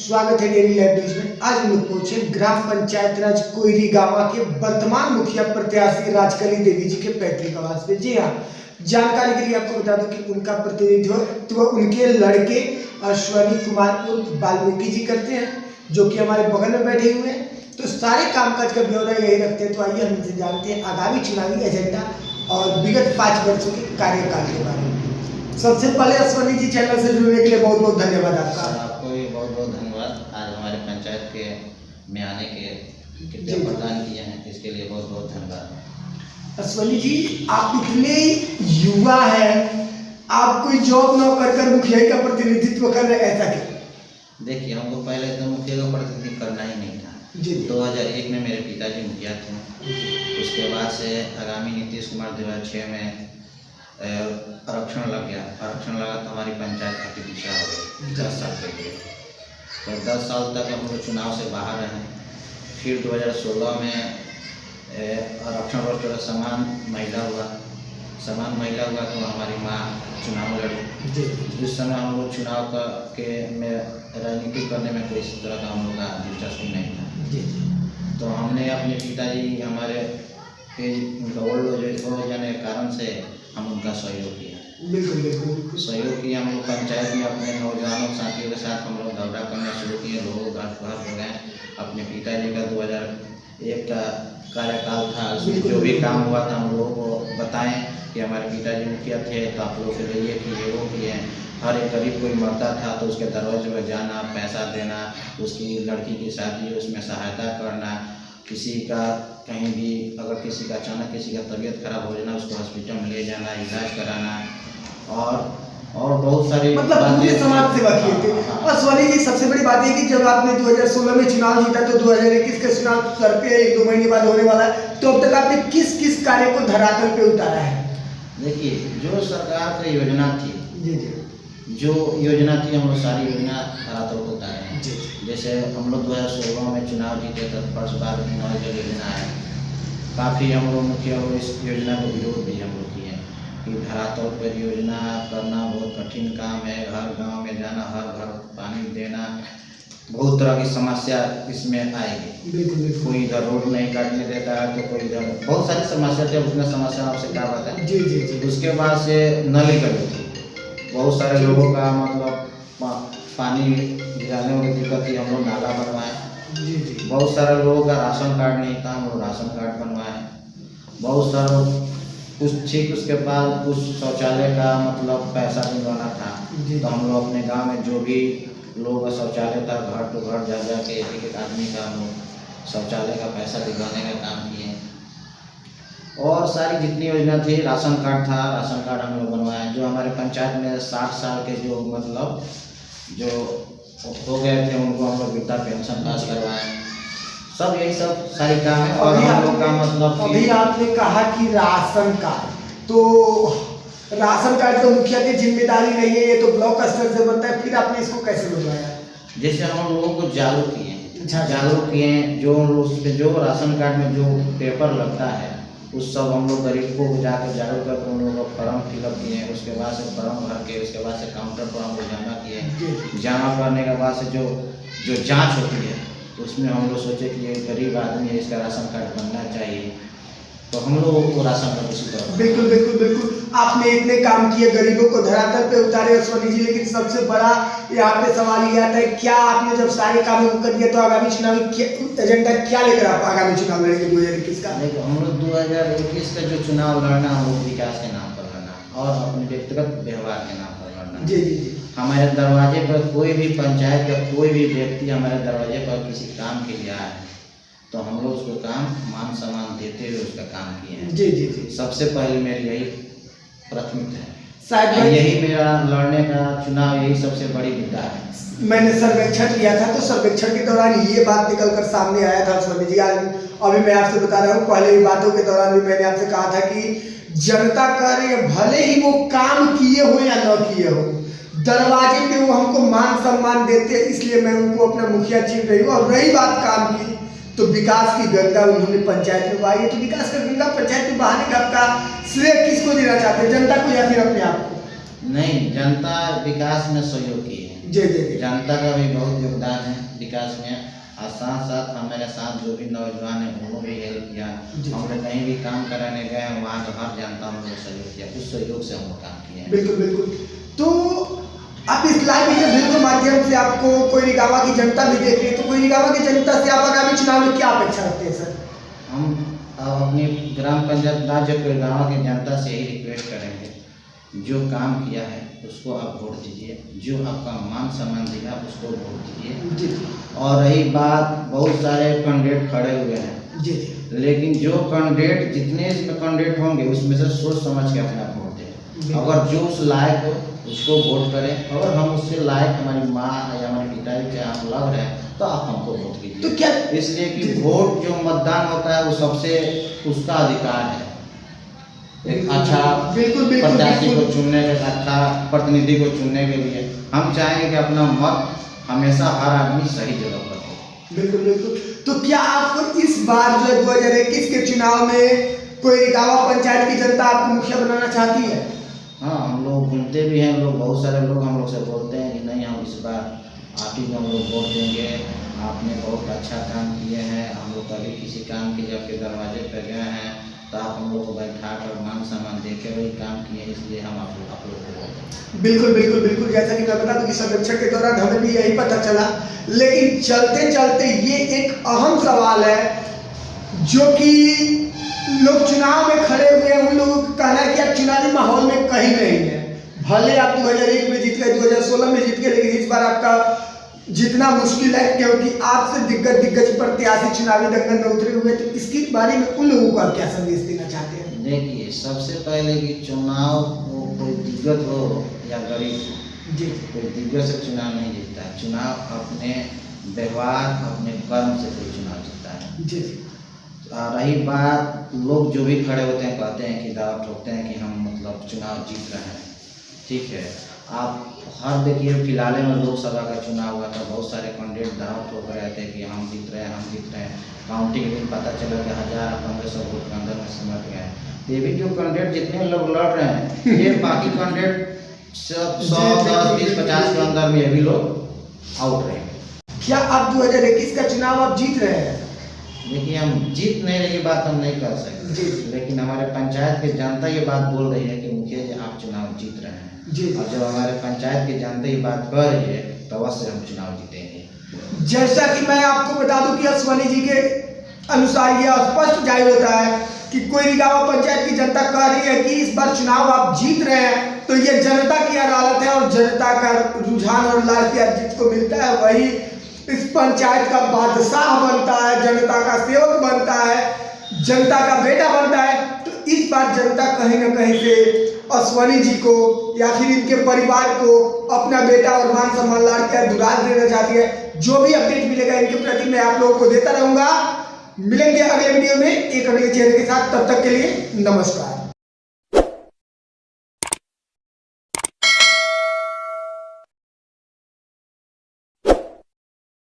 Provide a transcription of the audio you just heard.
स्वागत है daily live news में। आज हम लोग पहुंचे ग्राम पंचायत राज कोयरी गांवा के वर्तमान मुखिया प्रत्याशी राजकली देवी जी के पैतृक आवास पे। जी हाँ, जानकारी के लिए आपको बता दूं कि उनका प्रतिनिधित्व उनके लड़के अश्वनी कुमार उर्फ वाल्मीकि जी करते हैं, जो कि हमारे बगल में बैठे हुए हैं। तो सारे कामकाज का ब्यौरा यही रखते हैं। तो आइए हम इनसे जानते हैं आगामी चुनावी एजेंडा और विगत 5 वर्षों के कार्यकाल के बारे में। सबसे पहले अश्वनी जी, चैनल से जुड़ने के लिए बहुत बहुत धन्यवाद आपका। आपको भी बहुत बहुत धन्यवाद। आज हमारे पंचायत के में आने के कृपया प्रदान किए हैं, इसके लिए बहुत बहुत धन्यवाद। अश्वनी जी, आप इतने युवा हैं, आप कोई जॉब न कर मुखिया का प्रतिनिधित्व कर रहे, ऐसा क्यों? देखिए, हमको पहले तो मुखिया का प्रतिनिधित्व करना ही नहीं था। 2001 में मेरे पिताजी मुखिया थे। उसके बाद से आगामी नीतीश कुमार 2006 में आरक्षण लग गया। आरक्षण लगा तो हमारी पंचायत काफ़ी पीछा हो गई 10 साल के लिए। तो 10 साल तक हम लोग चुनाव से बाहर रहे। फिर 2016 में आरक्षण वर्ष समान महिला हुआ तो हमारी माँ चुनाव लड़ी। जिस समय हम लोग चुनाव में राजनीति करने में कोई इस तरह का हम लोग का दिलचस्पी नहीं था। तो हमने अपने पिताजी हमारे ओल्ड एज हो जाने के कारण से हम उनका सहयोग किया। बिल्कुल सहयोग किया। हम लोग पंचायत में अपने नौजवानों साथियों के साथ हम लोग दौरा करना शुरू किए। लोग घर घर हो गए। अपने पिताजी का 2001 का कार्यकाल था, उसमें जो भी काम हुआ था हम लोगों को बताएं कि हमारे पिताजी मुखिया थे, तो आप लोग फिर ये किए वो किए। हर एक गरीब कोई मरता था तो उसके दरवाजे पर जाना, पैसा देना, उसकी लड़की की शादी उसमें सहायता करना, किसी का कहीं भी अगर किसी का अचानक किसी का तबीयत खराब हो जाना, उसको हॉस्पिटल में ले जाना, इलाज कराना और बहुत सारी पूरे समाज सेवा किए थे। अश्वनी जी, सबसे बड़ी बात है कि जब आपने 2016 में चुनाव जीता तो 2021 का चुनाव सर पे 1-2 महीने बाद होने वाला है, तो अब तक आपने किस किस कार्य को धरातल पे उतारा है? देखिए, जो सरकार की योजना थी, जो योजना थी हम लोग सारी योजना धरातल को उतारे हैं। जैसे हम लोग 2016 में चुनाव जीते तो फर्स्ट बार नल जल योजना है। काफ़ी हम लोग मुखिया लोग इस योजना को विरोध भी हम लोग किए कि धरातल पर योजना करना बहुत कठिन काम है। हर गांव में जाना, हर घर पानी देना, बहुत तरह की समस्या इसमें आएगी। कोई इधर रोड नहीं काटने देता है तो कोई इधर बहुत सारी समस्या थे। उसमें समस्या आपसे क्या बताएं। उसके बाद से नली का थी, बहुत सारे लोगों का मतलब पानी गिराने में दिक्कत थी, हम लोग नाला बनवाए। बहुत सारे लोगों का राशन कार्ड नहीं था, हम लोग राशन कार्ड बनवाए। बहुत सारा कुछ ठीक, उसके बाद कुछ शौचालय का मतलब पैसा दिलवाना था, तो हम लोग अपने गांव में जो भी लोगों का शौचालय था घर टू घर जा के एक आदमी का हम लोग शौचालय का पैसा दिलवाने का काम किए। और सारी जितनी योजना थी, राशन कार्ड था, राशन कार्ड हम लोग बनवाए। जो हमारे पंचायत में 60 साल के जो मतलब जो हो गए थे उनको हम लोग वृद्धा पेंशन पास करवाए। सब यही सब सारी काम है। और हम लोग का मतलब अभी आपने कहा कि राशन कार्ड, तो राशन कार्ड तो मुखिया की जिम्मेदारी नहीं है, ये तो ब्लॉक स्तर से बनता है, फिर आपने इसको कैसे बनवाया? जैसे हम लोगों को जागरूक किए, जो राशन कार्ड में जो पेपर लगता है उस सब हम लोग गरीब को जाकर जागरूक करके उन लोगों को फॉर्म फिलअप किए। उसके बाद से फॉर्म भर के उसके बाद से काउंटर पर हम लोग जमा किए। जमा करने के बाद से जो जांच होती है उसमें हम लोग सोचे कि ये गरीब आदमी है, इसका राशन कार्ड बनना चाहिए, तो हम लोगों को राशन कार्ड इसी तरह। बिल्कुल आपने इतने काम किए, गरीबों को धरातल पे उतारे अश्वनी जी, लेकिन सबसे बड़ा यहाँ पे सवाल ये आता है, क्या आपने जब सारे कामों को कर दिया तो आगामी चुनावी एजेंडा क्या लेकर आप आगामी चुनाव लड़ेंगे 2021 का? देखो, हम लोग 2021 का जो चुनाव लड़ना, हम लोग विकास के नाम पर लड़ना और अपने व्यक्तिगत व्यवहार के नाम पर लड़ना। जी। हमारे दरवाजे पर कोई भी पंचायत का कोई भी व्यक्ति हमारे दरवाजे पर किसी काम के लिए आए तो हम लोग उसको काम मान सम्मान देते हुए उसका काम किए हैं। जी। सबसे पहले मेरी यही प्राथमिकता है, शायद यही मेरा लड़ने का चुनाव, यही सबसे बड़ी मुद्दा है। मैंने सर्वेक्षण किया था तो सर्वेक्षण के दौरान ये बात निकल कर सामने आया था अश्वनी जी। आज अभी मैं आपसे बता रहा हूँ, पहले बातों के दौरान भी मैंने आपसे कहा था कि जनता कर रही है, भले ही वो काम किए हो या न किए हो, दरवाजे पे वो हमको मान सम्मान देते हैं, इसलिए मैं उनको अपना मुखिया चुन रही हूँ। और रही बात काम की, तो विकास की गंगा उन्होंने पंचायत में बहाई है, तो विकास का गंगा पंचायत में बहाने का आपका श्रेय किसको देना चाहते हैं, जनता को या फिर अपने आप को? नहीं, जनता विकास में सहयोग की है। जी जी जी। जनता का भी बहुत योगदान है विकास में, और साथ साथ हमारे साथ जो भी नौजवान है उन्होंने भी हेल्प किया। हम लोग कहीं भी काम कराने गए हैं वहाँ तो हर जनता हम लोग सहयोग किया, उस सहयोग से हम लोग काम किए हैं। बिल्कुल बिल्कुल। तो आप इस लाइव इंटरव्यू के माध्यम से आपको कोयरी गांव की जनता भी देख रही है, तो कोयरी गांव की जनता से आप आगामी चुनाव में क्या अपेक्षा रखते हैं सर? हम अब अपनी ग्राम पंचायत राज्य कोयरी गांव की जनता से यही रिक्वेस्ट करेंगे, जो काम किया है उसको आप वोट दीजिए, जो आपका मान सम्मान दिया उसको वोट दीजिए। जी और रही बात, बहुत सारे कैंडिडेट खड़े हुए हैं जी जी। लेकिन जो कैंडिडेट जितने इसमें कैंडिडेट होंगे उसमें से सोच समझ के अपना वोट दें। अगर जो उस लायक हो उसको वोट करें, अगर हम उससे लायक हमारी माँ या हमारे पिताजी के हम लग रहे हैं तो आप हमको वोट कीजिए। तो क्या इसलिए कि वोट जो मतदान होता है वो सबसे उसका अधिकार है, एक अच्छा बिल्कुल प्रत्याशी को चुनने के, अच्छा प्रतिनिधि को चुनने के लिए हम चाहेंगे कि अपना मत हमेशा हर आदमी सही जगह पर हो। बिल्कुल बिल्कुल। तो क्या आपको इस बार जो 2021 के चुनाव में कोयरी गांव पंचायत की जनता आपको मुखिया बनाना चाहती है? हाँ, हम लोग घूमते भी हैं, लोग बहुत सारे लोग हम लोग से बोलते हैं कि नहीं हम इस बार आप ही को हम लोग वोट देंगे, आपने बहुत अच्छा काम किए हैं, हम लोग कभी किसी काम के लिए आपके दरवाजे पर गए हैं तो आप हम लोग को बैठा कर मान सम्मान दे के वही काम किए, इसलिए हम आप लोग को वोट देंगे। बिल्कुल बिल्कुल बिल्कुल। जैसा कि मैं बता दूं कि सर्वेक्षण के दौरान हमें भी यही पता चला, लेकिन चलते चलते ये एक अहम सवाल है जो कि लोग चुनाव में खड़े हुए हैं, उन लोगों का कहना है कि आप चुनावी माहौल में कहीं नहीं है। भले आप 2001 में जीत गए, 2016 में जीत गए, लेकिन इस बार आपका जीतना मुश्किल है क्योंकि आपसे दिग्गज प्रत्याशी चुनावी दंगल में उतरे हुए। तो इसके बारे में उन लोगों को आप क्या संदेश देना चाहते हैं? देखिए, सबसे पहले कि चुनाव वो कोई दिग्गज हो या गरीब हो, जी कोई दिग्गज से चुनाव नहीं जीतता है। चुनाव अपने व्यवहार अपने कर्म से कोई चुनाव जीतता है। जी। रही बात, लोग जो भी खड़े होते हैं कहते हैं कि दावा ठोकते हैं कि हम मतलब चुनाव जीत रहे हैं, ठीक है। आप हर देखिए, फिलहाल में लोकसभा का चुनाव हुआ था, बहुत सारे कैंडिडेट दावा ठोक रहे थे कि हम जीत रहे हैं, हम जीत रहे हैं। काउंटिंग के दिन पता चला कि 1000-1500 वोट के अंदर में सिमट गए हैं। ये भी जो कैंडिडेट जितने लोग लड़ रहे हैं ये बाकी कैंडिडेट सब 100, 10, 20, 50 के अंदर में ये भी लोग आउट रहेंगे। क्या आप 2021 का चुनाव आप जीत रहे हैं? देखिए, हम जीत नहीं रही बात हम नहीं कर सकते, लेकिन हमारे पंचायत की जनता ये बात बोल रही है कि मुखिया जी आप चुनाव जीत रहे हैं जी। और जब हमारे पंचायत की जनता ये बात कह रही है तो अवश्य हम चुनाव जीतेंगे। जैसा कि मैं आपको बता दूं कि अश्वनी जी के अनुसार यह स्पष्ट जाहिर होता है कि कोयरी गांव पंचायत की जनता कह रही है कि इस बार चुनाव आप जीत रहे हैं, तो ये जनता की अदालत है और जनता का रुझान और लाल प्यार जिसको मिलता है वही इस पंचायत का बादशाह बनता है, जनता का सेवक बनता है, जनता का बेटा बनता है। तो इस बार जनता कहीं ना कहीं से अश्वनी जी को या फिर इनके परिवार को अपना बेटा और मान सम्मान लाड़ प्यार दुलार देना चाहती है। जो भी अपडेट मिलेगा इनके प्रति मैं आप लोगों को देता रहूंगा। मिलेंगे अगले वीडियो में एक अगले चेहरे के साथ, तब तक के लिए नमस्कार।